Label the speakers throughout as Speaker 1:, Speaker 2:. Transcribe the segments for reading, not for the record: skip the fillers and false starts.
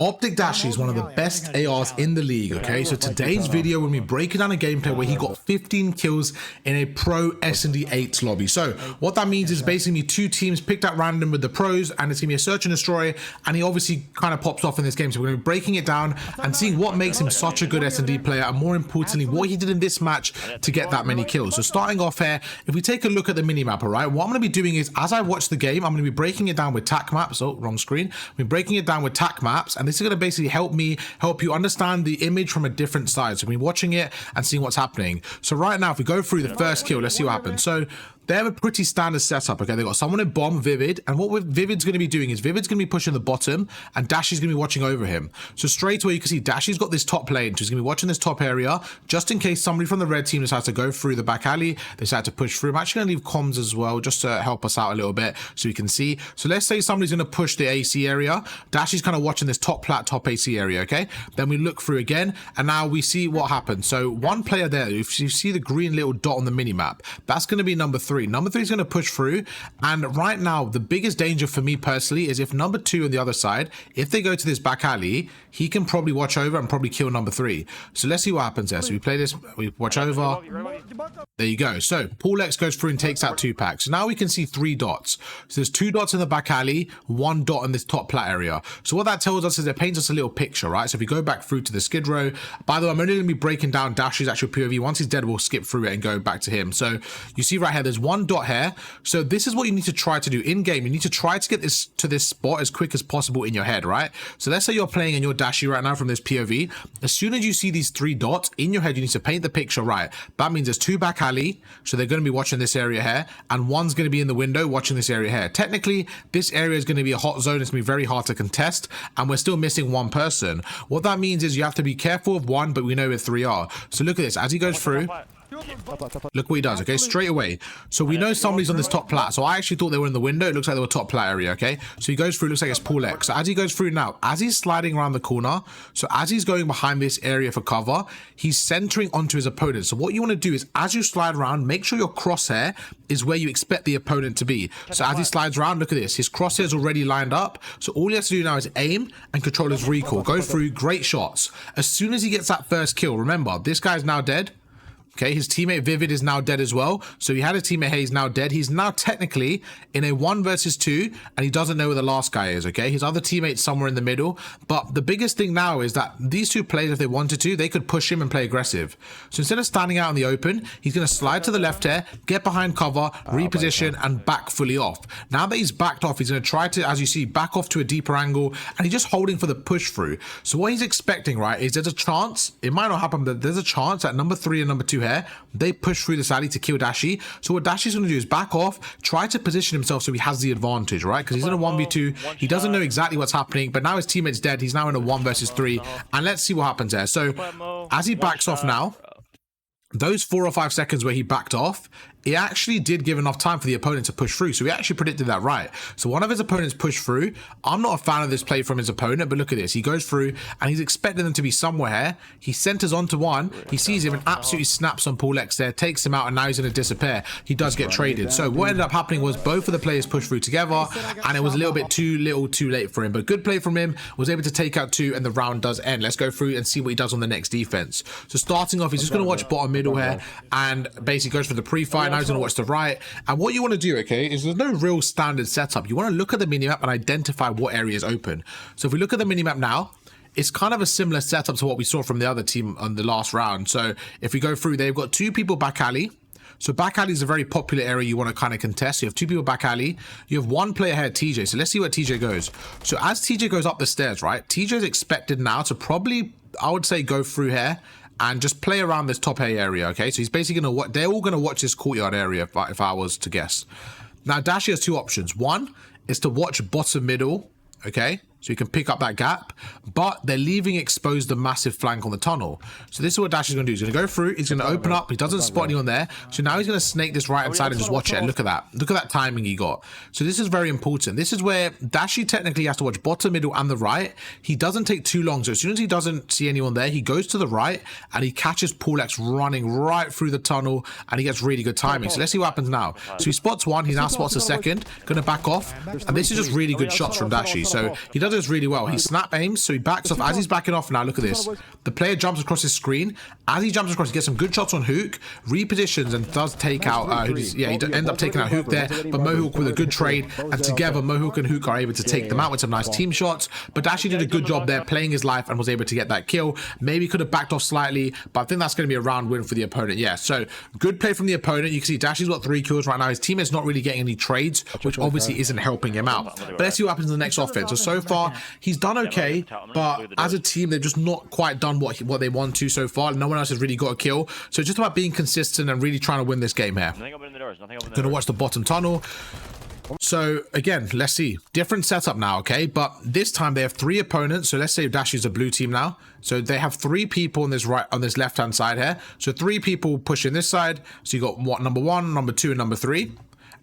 Speaker 1: Optic Dashy is one of the best ARs in the league, okay? So today's video, we're going to be breaking down a gameplay where he got 15 kills in a pro S&D 8 lobby. So what that means is basically two teams picked at random with the pros, and it's going to be a search and destroy, and he obviously kind of pops off in this game. So we're going to be breaking it down and seeing what makes him such a good S&D player, and more importantly, what he did in this match to get that many kills. So starting off here, if we take a look at the minimap, all right, what I'm going to be doing is, as I watch the game, I'm going to be breaking it down with tac maps. Oh, wrong screen. We're breaking it down with tac maps, and this is going to basically help you understand the image from a different side. So we're watching it and seeing what's happening. So right now, if we go through the first kill, let's see what happens. So they have a pretty standard setup, okay? They've got someone in bomb, Vivid, and what Vivid's going to be doing is Vivid's going to be pushing the bottom, and Dashy's going to be watching over him. So straight away, you can see Dashy's got this top lane, so he's going to be watching this top area, just in case somebody from the red team decides to go through the back alley, they decide to push through. I'm actually going to leave comms as well, just to help us out a little bit, so you can see. So let's say somebody's going to push the AC area. Dashy's kind of watching this top AC area, okay? Then we look through again, and now we see what happens. So one player there, if you see the green little dot on the minimap, that's going to be number 3. Number 3 is going to push through, and right now the biggest danger for me personally is if number 2 on the other side, if they go to this back alley, he can probably watch over and probably kill number 3. So let's see what happens there. So we play this, we watch over, there you go. So Paul X goes through and takes out 2 packs. So now we can see 3 dots. So there's 2 dots in the back alley, 1 dot in this top plat area. So what that tells us is it paints us a little picture, right? So if we go back through to the skid row, by the way, I'm only going to be breaking down Dashy's actual POV. Once he's dead, we'll skip through it and go back to him. So you see right here, there's 1 dot here. So this is what you need to try to do in game. You need to try to get this to this spot as quick as possible in your head, right? So let's say you're playing and you're Dashy right now from this POV. As soon as you see these 3 dots in your head, you need to paint the picture right. That means there's 2 back alley, so they're going to be watching this area here, and 1's going to be in the window watching this area here. Technically, this area is going to be a hot zone. It's going to be very hard to contest, and we're still missing 1 person. What that means is you have to be careful of 1, but we know where 3 are. So look at this. As he goes through, look what he does, okay? Straight away. So we know somebody's on this top plat. So I actually thought they were in the window. It looks like they were top plat area, okay? So he goes through, looks like it's Paul X. So as he goes through now, as he's sliding around the corner, so as he's going behind this area for cover, he's centering onto his opponent. So what you want to do is, as you slide around, make sure your crosshair is where you expect the opponent to be. So as he slides around, look at this. His crosshair is already lined up. So all he has to do now is aim and control his recoil. Go through, great shots. As soon as he gets that first kill, remember, this guy's now dead. Okay, his teammate Vivid is now dead as well. So he had a teammate Hayes now dead. He's now technically in a 1 versus 2, and he doesn't know where the last guy is, okay? His other teammate's somewhere in the middle. But the biggest thing now is that these 2 players, if they wanted to, they could push him and play aggressive. So instead of standing out in the open, he's going to slide to the left here, get behind cover, reposition, and back fully off. Now that he's backed off, he's going to try to, as you see, back off to a deeper angle, and he's just holding for the push through. So what he's expecting, right, is there's a chance, it might not happen, but there's a chance that number 3 and number 2 here, they push through this alley to kill Dashy. So what Dashy's going to do is back off, try to position himself so he has the advantage, right? Because he's in a 1v2. He doesn't know exactly what's happening, but now his teammate's dead. He's now in a 1 versus 3. And let's see what happens there. So as he backs off now, those 4 or 5 seconds where he backed off, it actually did give enough time for the opponent to push through. So he actually predicted that right. So one of his opponents pushed through. I'm not a fan of this play from his opponent, but look at this. He goes through and he's expecting them to be somewhere here. He centers onto 1. He sees him and absolutely snaps on Paul X there, takes him out, and now he's going to disappear. He does get traded. So what ended up happening was both of the players pushed through together, and it was a little bit too late for him. But good play from him, was able to take out 2, and the round does end. Let's go through and see what he does on the next defense. So starting off, he's just going to watch bottom middle here and basically goes for the pre-fight. Now he's going to watch the right. And what you want to do, okay, is there's no real standard setup. You want to look at the minimap and identify what area is open. So if we look at the minimap now, it's kind of a similar setup to what we saw from the other team on the last round. So if we go through, they've got 2 people back alley. So back alley is a very popular area you want to kind of contest. You have 2 people back alley. You have 1 player here, TJ. So let's see where TJ goes. So as TJ goes up the stairs, right, TJ is expected now to probably, I would say, go through here and just play around this top A area, okay? So he's basically going to watch, they're all going to watch this courtyard area if I was to guess. Now, Dashy has 2 options. 1 is to watch bottom middle, okay? So you can pick up that gap, but they're leaving exposed the massive flank on the tunnel. So this is what Dash is going to do. He's going to go through, he's going to open up, he doesn't spot anyone there. So now he's going to snake this right hand side and just watch it. And look at that. Look at that timing he got. So this is very important. This is where Dashy technically has to watch bottom, middle, and the right. He doesn't take too long. So as soon as he doesn't see anyone there, he goes to the right and he catches Paul X running right through the tunnel, and he gets really good timing. So let's see what happens now. So he spots 1, he now spots a second, going to back off. And this is just really good shots from Dashy. So he doesn't does this really well. He snap aims, so he backs off. As he's backing off now, look at this. The player jumps across his screen. As he jumps across, he gets some good shots on Hook, repositions, and does take out, he ends up taking out Hook there, but Mohawk with a good trade, and together Mohawk and Hook are able to take them out with some nice team shots. But Dashy did a good job there, playing his life, and was able to get that kill. Maybe could have backed off slightly, but I think that's going to be a round win for the opponent. Yeah, so good play from the opponent. You can see Dashy's got 3 kills right now. His teammate's not really getting any trades, which obviously isn't helping him out. But let's see what happens in the next offense. So far, he's done okay, but as a team, they've just not quite done what they want to so far. No one else has really got a kill. So it's just about being consistent and really trying to win this game here. Gonna watch the bottom tunnel. So again, let's see. Different setup now, okay? But this time they have 3 opponents. So let's say Dashy's a blue team now. So they have 3 people on this left-hand side here. So 3 people pushing this side. So you got number 1, number 2, and number 3.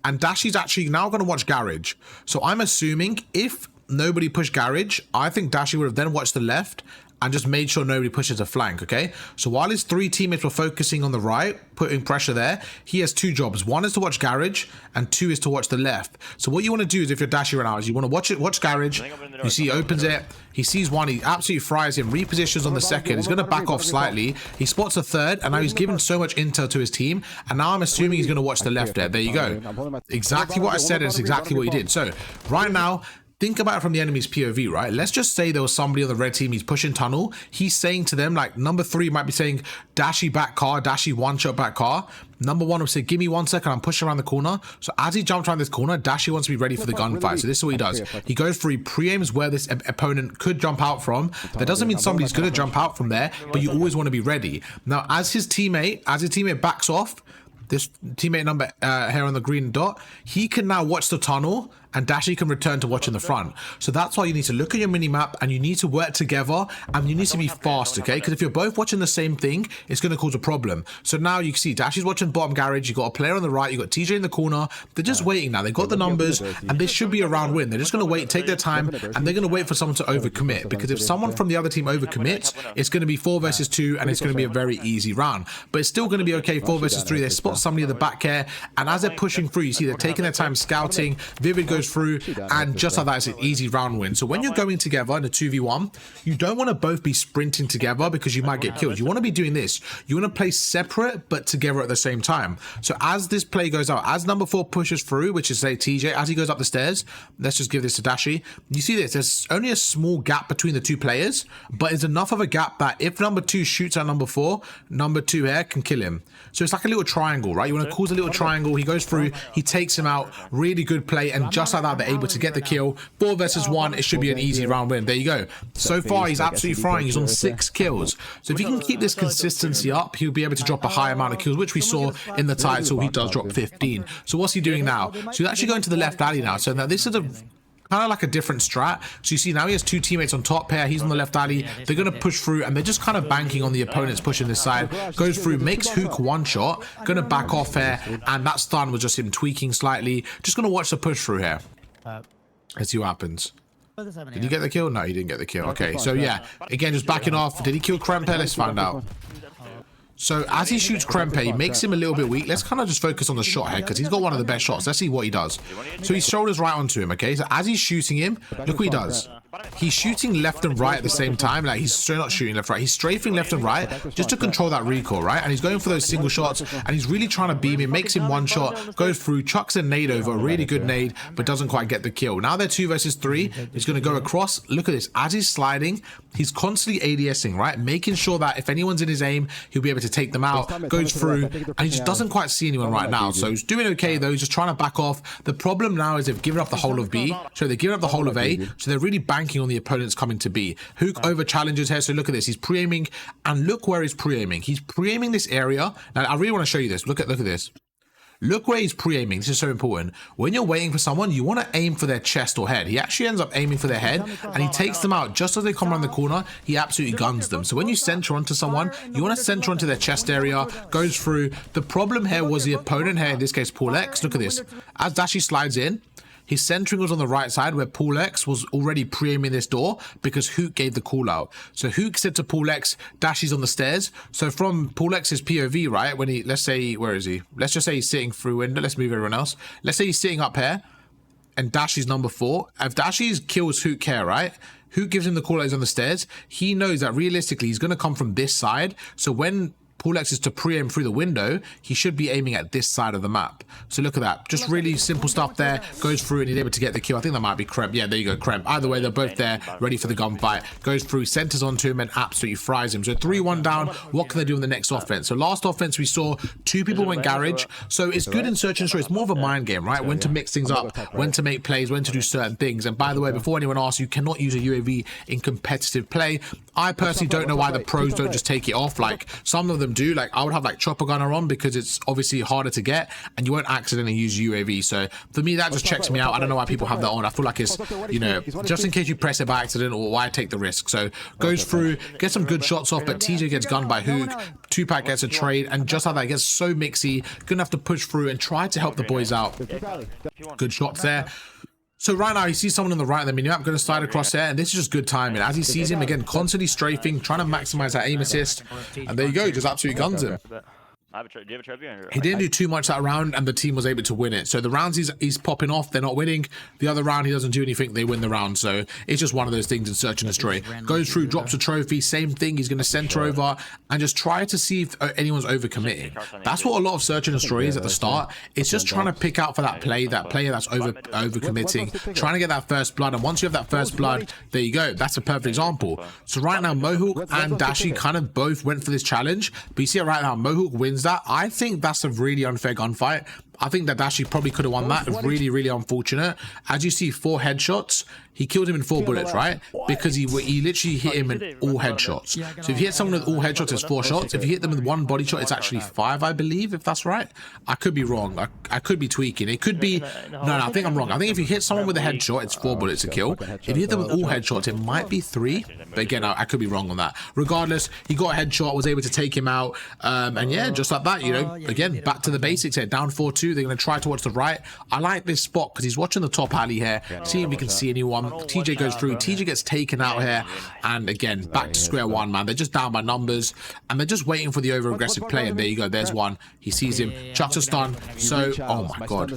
Speaker 1: And Dashy's actually now going to watch Garage. So I'm assuming if nobody pushed Garage, I think Dashy would have then watched the left and just made sure nobody pushes a flank, okay? So while his 3 teammates were focusing on the right, putting pressure there, he has 2 jobs. 1 is to watch Garage, and 2 is to watch the left. So what you want to do is, if you're Dashy right now, is you want to watch Garage. You see he opens it, he sees 1, he absolutely fries him, repositions on the second. He's going to back off slightly. He spots a third, and now he's given so much intel to his team, and now I'm assuming he's going to watch the left there. There you go. Exactly what I said, and it's exactly what he did. So right now, think about it from the enemy's POV, right? Let's just say there was somebody on the red team, he's pushing tunnel. He's saying to them, like, number 3 might be saying, Dashy back car, Dashy one-shot back car. Number 1 will say, give me 1 second, I'm pushing around the corner. So as he jumps around this corner, Dashy wants to be ready for the gunfight. So this is what he does. He goes for, he pre-aims where this opponent could jump out from. That doesn't mean somebody's going to jump out from there, but you always want to be ready. Now, as his teammate backs off, this teammate number here on the green dot, he can now watch the tunnel, and Dashy can return to watching the front. So that's why you need to look at your mini map, and you need to work together, and you need to be fast, okay? Because if you're both watching the same thing, it's going to cause a problem. So now you can see Dashy's watching bottom garage. You got a player on the right. You got TJ in the corner. They're just waiting now. They got the numbers, and this should be a round win. They're just going to wait, take their time, and they're going to wait for someone to overcommit. Because if someone from the other team overcommits, it's going to be 4 versus 2, and it's going to be a very easy round. But it's still going to be okay. 4 versus 3. They spot somebody at the back here, and as they're pushing through, you see they're taking their time scouting. Vivid goes through, and just like that, it's an easy round win. So when you're going together in a 2v1, you don't want to both be sprinting together because you might get killed. You want to be doing this. You want to play separate but together at the same time. So as this play goes out, as number 4 pushes through, which is say TJ, as he goes up the stairs, let's just give this to Dashy. You see this, there's only a small gap between the 2 players, but it's enough of a gap that if number 2 shoots at number 4, number 2 here can kill him. So it's like a little triangle, right? You want to cause a little triangle. He goes through, he takes him out. Really good play, and just like that, they're able to get the kill. 4 versus 1, it should be an easy round win. There you go. So far, he's absolutely frying. He's on 6 kills. So if he can keep this consistency up, he'll be able to drop a high amount of kills, which we saw in the title. He does drop 15. So what's he doing now? So he's actually going to the left alley now. So now this is a kind of like a different strat. So you see now he has 2 teammates on top here. He's on the left alley. They're going to push through, and they're just kind of banking on the opponents pushing this side. Goes through, makes Hook 1 shot. Going to back off here, and that stun was just him tweaking slightly. Just going to watch the push through here. Let's see what happens. Did he get the kill? No, he didn't get the kill. Okay, so yeah, again, just backing off. Did he kill Krempe? Let's find out. So as he shoots Krempe, he makes him a little bit weak. Let's kind of just focus on the shot here because he's got one of the best shots. Let's see what he does. So he shoulders right onto him, okay? So as he's shooting him, look what he does. He's shooting left and right at the same time. Like, he's still not shooting left, right. He's strafing left and right just to control that recoil, right? And he's going for those single shots, and he's really trying to beam him. Makes him 1 shot, goes through, chucks a nade over, a really good nade, but doesn't quite get the kill. Now they're 2 versus 3. He's going to go across. Look at this. As he's sliding, he's constantly ADSing, right? Making sure that if anyone's in his aim, he'll be able to take them out. Goes through, and he just doesn't quite see anyone right now. So he's doing okay, though. He's just trying to back off. The problem now is they've given up the whole of B. So they've given up the whole of A. So they're really banking on the opponent's coming to B. Hook over challenges here. So look at this. He's pre-aiming, and look where he's pre-aiming. He's pre-aiming this area. Now, I really want to show you this. Look at this. Look where he's pre-aiming. This is so important. When you're waiting for someone, you want to aim for their chest or head. He actually ends up aiming for their head, and he takes them out just as they come around the corner. He absolutely guns them. So when you center onto someone, you want to center onto their chest area. Goes through. The problem here was the opponent here, in this case Paul X. Look at this. As Dashy slides in, his centering was on the right side where Paul X was already pre-aiming this door because Hook gave the call out. So Hook said to Paul X, Dashy's on the stairs. So from Paul X's POV, right, when he, let's say, where is he? Let's just say he's sitting through window. Let's move everyone else. Let's say he's sitting up here. and Dashy's number 4. If Dashy kills Hook here, right? Hook gives him the call out on the stairs. He knows that realistically he's going to come from this side. So when Paulex is to pre-aim through the window, he should be aiming at this side of the map. So look at that. Just really simple stuff there. Goes through and he's able to get the kill. I think that might be Kremp. Yeah, there you go, Kremp. Either way, they're both there, ready for the gunfight. Goes through, centers onto him and absolutely fries him. So 3-1 down. What can they do in the next offense? So last offense, we saw 2 people went garage. So it's good in search and destroy. It's more of a mind game, right? When to mix things up, when to make plays, when to do certain things. And by the way, before anyone asks, you cannot use a UAV in competitive play. I personally don't know why the pros don't just take it off. Like some of them do. Like I would have like chopper gunner on because it's obviously harder to get and you won't accidentally use UAV. So for me, that just checks me out. I don't know why people have that on. I feel like it's, you know, just in case you press it by accident, or why take the risk. So goes through, gets some good shots off, but TJ gets gunned by Hook. 2-pack gets a trade, and just like that, it gets so mixy. Gonna have to push through and try to help the boys out. Good shots there. So right now he sees someone on the right of the minimap, going to slide across there, and this is just good timing. As he sees him again, constantly strafing, trying to maximize that aim assist, and there you go, just absolutely guns him.
Speaker 2: Do you have a trophy?
Speaker 1: He didn't do too much that round, and the team was able to win it. So the rounds he's popping off, they're not winning. The other round, he doesn't do anything, they win the round. So it's just one of those things in search and destroy. Goes through, drops a trophy, same thing. He's going to center over and just try to see if anyone's overcommitting. That's what a lot of search and destroy is at the start. It's just trying to pick out for that player that's overcommitting, trying to get that first blood. And once you have that first blood, there you go. That's a perfect example. So right now, Mohawk and Dashy kind of both went for this challenge. But you see it right now, Mohawk wins that. I think that's a really unfair gunfight. I think that Dashy probably could have won that. Really, really unfortunate. As you see, 4 headshots. He killed him in 4 bullets, right? Because he literally hit him in all headshots. So if you hit someone with all headshots, it's 4 shots. If you hit them with 1 body shot, it's actually 5, I believe, if that's right. I could be wrong. I could be tweaking. It could be... No, I think I'm wrong. I think if you hit someone with a headshot, it's 4 bullets to kill. If you hit them with all headshots, it might be 3. But again, I could be wrong on that. Regardless, he got a headshot, was able to take him out. And yeah, just like that, you know, again, back to the basics here. Down 4-2. They're going to try towards the right. I like this spot because he's watching the top alley here, seeing if he can see anyone. TJ goes through, TJ gets taken out here, and again, back to square one, man. They're just down by numbers, and they're just waiting for the over-aggressive play, and there you go. There's one. He sees him, chucks a stun. So, oh my god.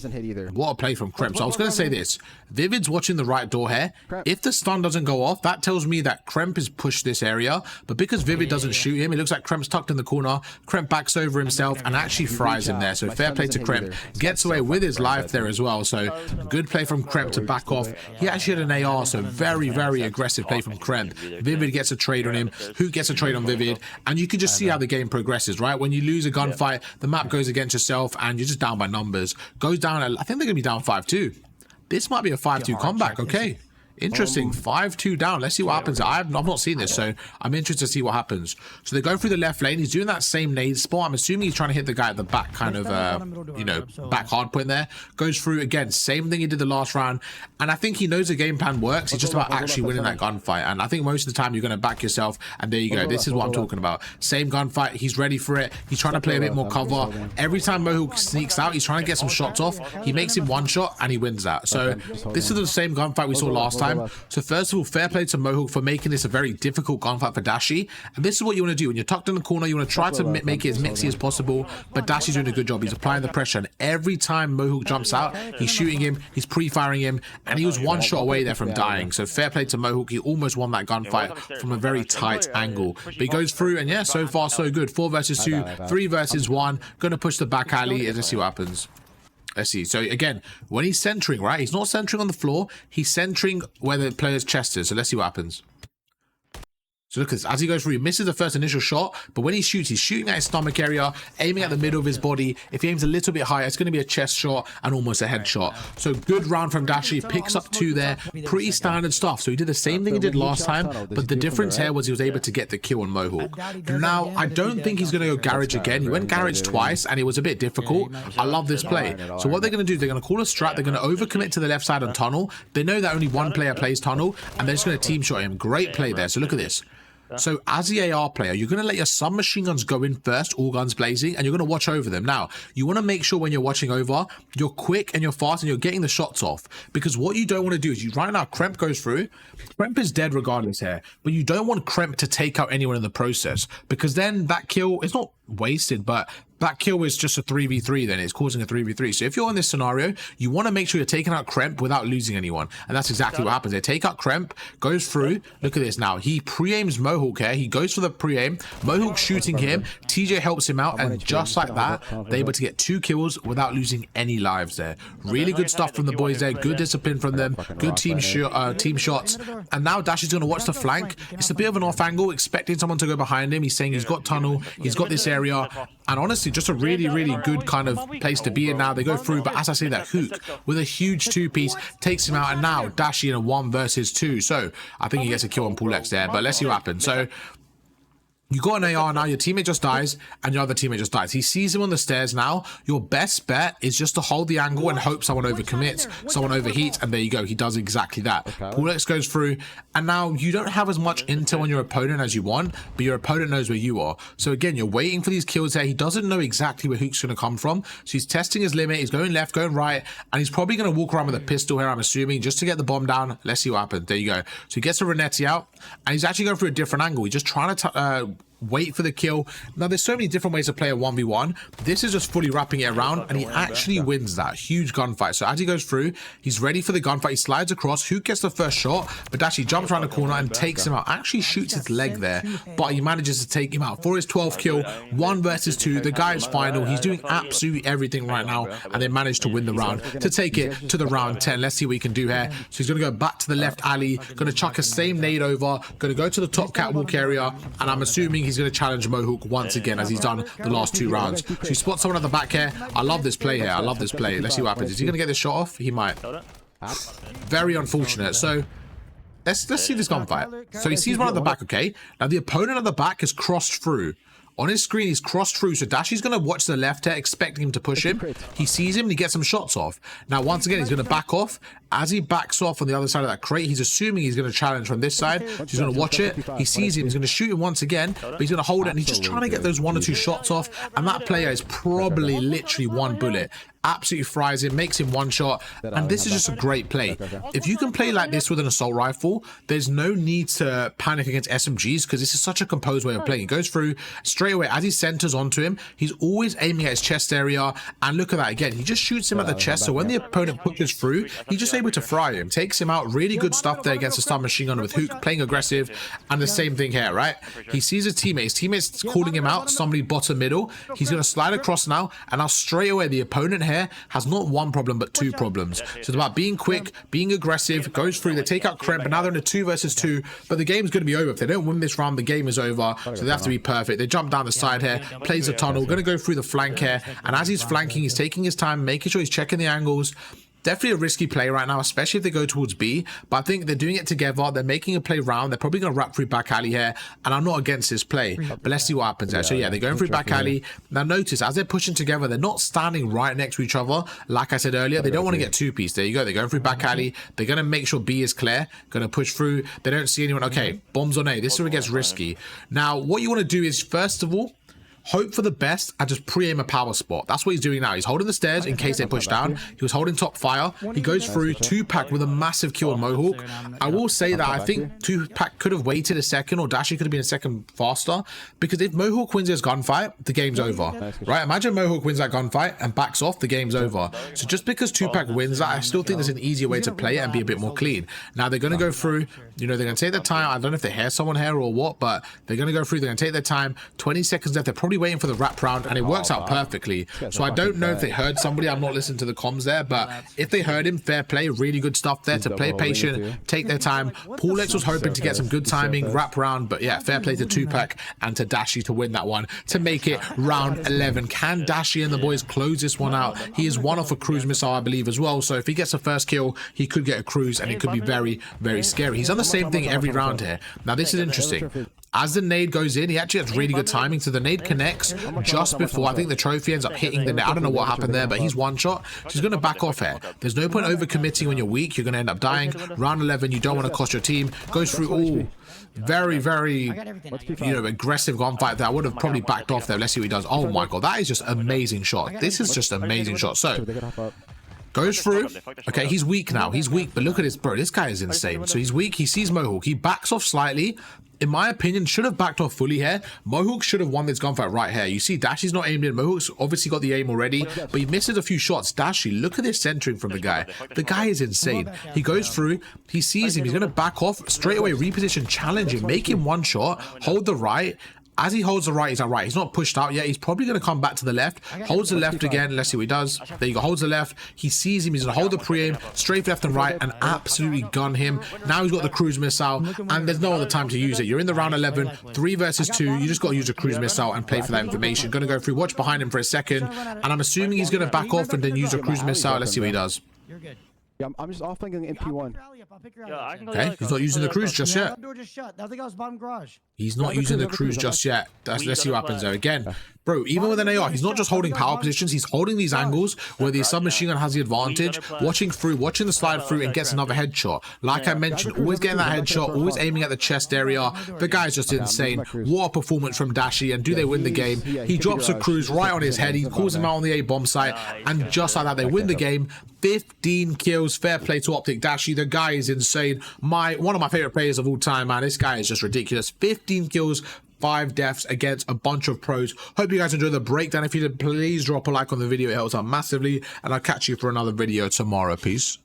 Speaker 1: What a play from Kremp. So I was going to say this. Vivid's watching the right door here. If the stun doesn't go off, that tells me that Kremp has pushed this area, but because Vivid doesn't shoot him, it looks like Kremp's tucked in the corner. Kremp backs over himself and actually fries him there. So fair play to Kremp. Gets away with his life there as well. So good play from Kremp to back off. He actually had an AR, so very, very aggressive play from Kremp. Vivid gets a trade on him. Who gets a trade on Vivid? And you can just see how the game progresses, right? When you lose a gunfight, the map goes against yourself and you're just down by numbers. Goes down, I think they're going to be down 5-2. This might be a 5-2 comeback, okay? Interesting. 5-2 down. Let's see what happens. I've not seen this, so I'm interested to see what happens. So they go through the left lane. He's doing that same nade spot. I'm assuming he's trying to hit the guy at the back, kind of, you know, back hard point there. Goes through again. Same thing he did the last round. And I think he knows the game plan works. It's just about actually winning that gunfight. And I think most of the time you're going to back yourself. And there you go. This is what I'm talking about. Same gunfight. He's ready for it. He's trying to play a bit more cover. Every time Mohawk sneaks out, he's trying to get some shots off. He makes him one shot and he wins that. So this is the same gunfight we saw last time. So first of all, fair play to Mohawk for making this a very difficult gunfight for Dashy. And this is what you want to do. When you're tucked in the corner, you want to try to make it as mixy as possible. But Dashy's doing a good job. He's applying the pressure. And every time Mohawk jumps out, he's shooting him, he's pre-firing him, and he was one shot away there from dying. So fair play to Mohawk. He almost won that gunfight from a very tight angle. But he goes through, and yeah, so far so good. 4 versus 2, 3 versus 1. Gonna push the back alley, and let's see what happens. Let's see. So again, when he's centering, right? He's not centering on the floor. He's centering where the player's chest is. So let's see what happens. So look at this. As he goes through, he misses the first initial shot, but when he shoots, he's shooting at his stomach area, aiming at the middle of his body. If he aims a little bit higher, it's going to be a chest shot and almost a headshot. So good round from Dashy. Picks up 2 there. Pretty standard stuff. So he did the same thing he did last time, but the difference here was he was able to get the kill on Mohawk. Now, I don't think he's going to go garage again. He went garage twice, and it was a bit difficult. I love this play. So what they're going to do, they're going to call a strat. They're going to overcommit to the left side on tunnel. They know that only one player plays tunnel, and they're just going to team shot him. Great play there. So look at this. So as the AR player, you're going to let your submachine guns go in first, all guns blazing, and you're going to watch over them. Now, you want to make sure when you're watching over, you're quick and you're fast and you're getting the shots off. Because what you don't want to do is, right now, Kremp goes through. Kremp is dead regardless here. But you don't want Kremp to take out anyone in the process. Because then that kill is not wasted, but that kill is just a 3v3, then it's causing a 3v3. So if you're in this scenario, you want to make sure you're taking out Kremp without losing anyone. And that's exactly what happens. They take out Kremp, goes through. Look at this now. He pre-aims Mohawk here. He goes for the pre-aim. Mohawk shooting him. TJ helps him out. And just like that, they're able to get 2 kills without losing any lives there. Really good stuff from the boys there. Good discipline from them. Good team shots. And now Dashy's going to watch the flank. It's a bit of an off angle, expecting someone to go behind him. He's saying he's got tunnel. He's got this area. And honestly, just a really, really good kind of place to be in now. They go through, but as I say, that Hook with a huge 2-piece takes him out. And now Dashy in a 1 versus 2. So I think he gets a kill on Paul X there. But let's see what happens. So you got an AR now, your teammate just dies, and your other teammate just dies. He sees him on the stairs now. Your best bet is just to hold the angle and hope someone overcommits, someone overheats, and there you go. He does exactly that. Paul X goes through, and now you don't have as much intel on your opponent as you want, but your opponent knows where you are. So again, you're waiting for these kills there. He doesn't know exactly where Hook's going to come from, so he's testing his limit. He's going left, going right, and he's probably going to walk around with a pistol here, I'm assuming, just to get the bomb down. Let's see what happens. There you go. So he gets a Renetti out, and he's actually going through a different angle. He's just trying to wait for the kill. Now there's so many different ways to play a 1v1. This is just fully wrapping it around, and he actually wins that huge gunfight. So as he goes through, he's ready for the gunfight. He slides across. Who gets the first shot? But Dashy jumps around the corner and takes him out. Actually shoots his leg there, but he manages to take him out for his 12th kill. 1 versus 2. The guy is final. He's doing absolutely everything right now, and they managed to win the round to take it to the round 10. Let's see what he can do here. So he's going to go back to the left alley, going to chuck a same nade over, going to go to the top catwalk area, and I'm assuming he's going to challenge Mohawk once again, as he's done the last 2 rounds. So he spots someone at the back here. I love this play here. I love this play. Let's see what happens. Is he going to get this shot off? He might. Very unfortunate. So let's see this gunfight. So he sees one at the back, okay? Now the opponent at the back has crossed through. On his screen, he's crossed through, so Dashy's going to watch the left here, expecting him to push him. He sees him, and he gets some shots off. Now, once again, he's going to back off. As he backs off on the other side of that crate, he's assuming he's going to challenge from this side. He's going to watch it. He sees him. He's going to shoot him once again, but he's going to hold it, and he's just trying to get those 1 or 2 shots off. And that player is probably literally 1 bullet. Absolutely fries him, makes him 1 shot, and this is just a great play. If you can play like this with an assault rifle, there's no need to panic against SMGs, because this is such a composed way of playing. He goes through straight away. As he centers onto him, he's always aiming at his chest area, and look at that again. He just shoots him at the chest, so when the opponent pushes through, he's just able to fry him, takes him out. Really good stuff there against the stun machine gun with Hook, playing aggressive. And the same thing here, right? He sees his teammate's calling him out, somebody bottom middle. He's going to slide across now, and now straight away the opponent here has not 1 problem but 2 problems. So it's about being quick, being aggressive, goes through, they take out Kremp, but now they're in a 2 versus 2, but the game's going to be over. If they don't win this round, the game is over, so they have to be perfect. They jump down the side here, plays the tunnel, going to go through the flank here, and as he's flanking, he's taking his time, making sure he's checking the angles. Definitely a risky play right now, especially if they go towards B, but I think they're doing it together. They're making a play round. They're probably going to wrap through back alley here, and I'm not against this play, but let's see what happens there. So yeah, they're going through back alley. Now notice, as they're pushing together, they're not standing right next to each other. Like I said earlier, they don't want to get 2-piece. There you go. They're going through back alley. They're going to make sure B is clear. Going to push through. They don't see anyone. Okay, bombs on A. This is where it gets risky. Now, what you want to do is, first of all, hope for the best and just pre-aim a power spot. That's what he's doing now. He's holding the stairs in case they push down. He was holding top fire. He goes through 2-pack with a massive kill on Mohawk. I will say that I think 2-pack could have waited a second, or Dashy could have been a second faster, because if Mohawk wins this gunfight, the game's over. Right? Imagine Mohawk wins that gunfight and backs off, the game's over. So just because 2-pack wins that, I still think there's an easier way to play it and be a bit more clean. Now they're going to go through, you know, they're going to take their time. I don't know if they hear someone here or what, but they're going to go through. They're going to take their time. 20 seconds left. They're probably waiting for the wrap round, and it works out perfectly. So I don't know if they heard somebody. I'm not listening to the comms there, but if they heard him, fair play. Really good stuff there to play patient, take their time. Paul X was hoping to get some good timing, wrap round, but yeah, fair play to 2-pack and to Dashy to win that one, to make it round 11. Can Dashy and the boys close this one out? He is 1 off a cruise missile, I believe, as well. So if he gets a first kill, he could get a cruise, and it could be very, very scary. He's done the same thing every round here. Now this is interesting. As the nade goes in, he actually has really good timing. So the nade connects just before, I think the trophy ends up hitting the net. I don't know what happened there, but he's 1 shot. So he's going to back off here. There's no point overcommitting when you're weak. You're going to end up dying. Round 11, you don't want to cost your team. Goes through all. Very, very, you know, aggressive gunfight there. I would have probably backed off there. Let's see what he does. Oh my God, that is just amazing shot. This is just amazing shot. So Goes through. Okay, he's weak now. He's weak, but look at this, bro. This guy is insane. So he's weak. He sees Mohawk. He backs off slightly. In my opinion, should have backed off fully here. Mohawk should have won this gunfight right here. You see, Dashy's not aimed in. Mohawk's obviously got the aim already, but he misses a few shots. Dashy, look at this centering from the guy. The guy is insane. He goes through. He sees him. He's going to back off. Straight away, reposition, challenge him, make him one shot, hold the right. As he holds the right, he's like, right, he's not pushed out yet. He's probably going to come back to the left. Holds the left again. Let's see what he does. There you go. Holds the left. He sees him. He's going to hold the pre-aim, strafe left and right, and absolutely gun him. Now he's got the cruise missile, and there's no other time to use it. You're in the round 11, 3 versus 2. You just got to use a cruise missile and play for that information. Going to go through, watch behind him for a second, and I'm assuming he's going to back off and then use a cruise missile. Let's see what he does.
Speaker 2: You're good.
Speaker 3: Yeah, I'm just off flanking MP1.
Speaker 1: Okay, he's not using the cruise just yet. He's not using the cruise just yet. Let's see what happens there. Again, bro, even with an AR, he's not just holding power positions, he's holding these angles where the submachine gun has the advantage, watching the slide through and gets another headshot. Like I mentioned, always getting that headshot, always aiming at the chest area. The guy's just insane. What a performance from Dashy, and do they win the game? He drops a cruise right on his head, he calls him out on the A bomb site, and just like that, they win the game. 15 kills, fair play to Optic Dashy. The guy is insane. One of my favorite players of all time, man. This guy is just ridiculous. 15 kills, 5 deaths against a bunch of pros. Hope you guys enjoyed the breakdown. If you did, please drop a like on the video. It helps out massively, and I'll catch you for another video tomorrow. Peace.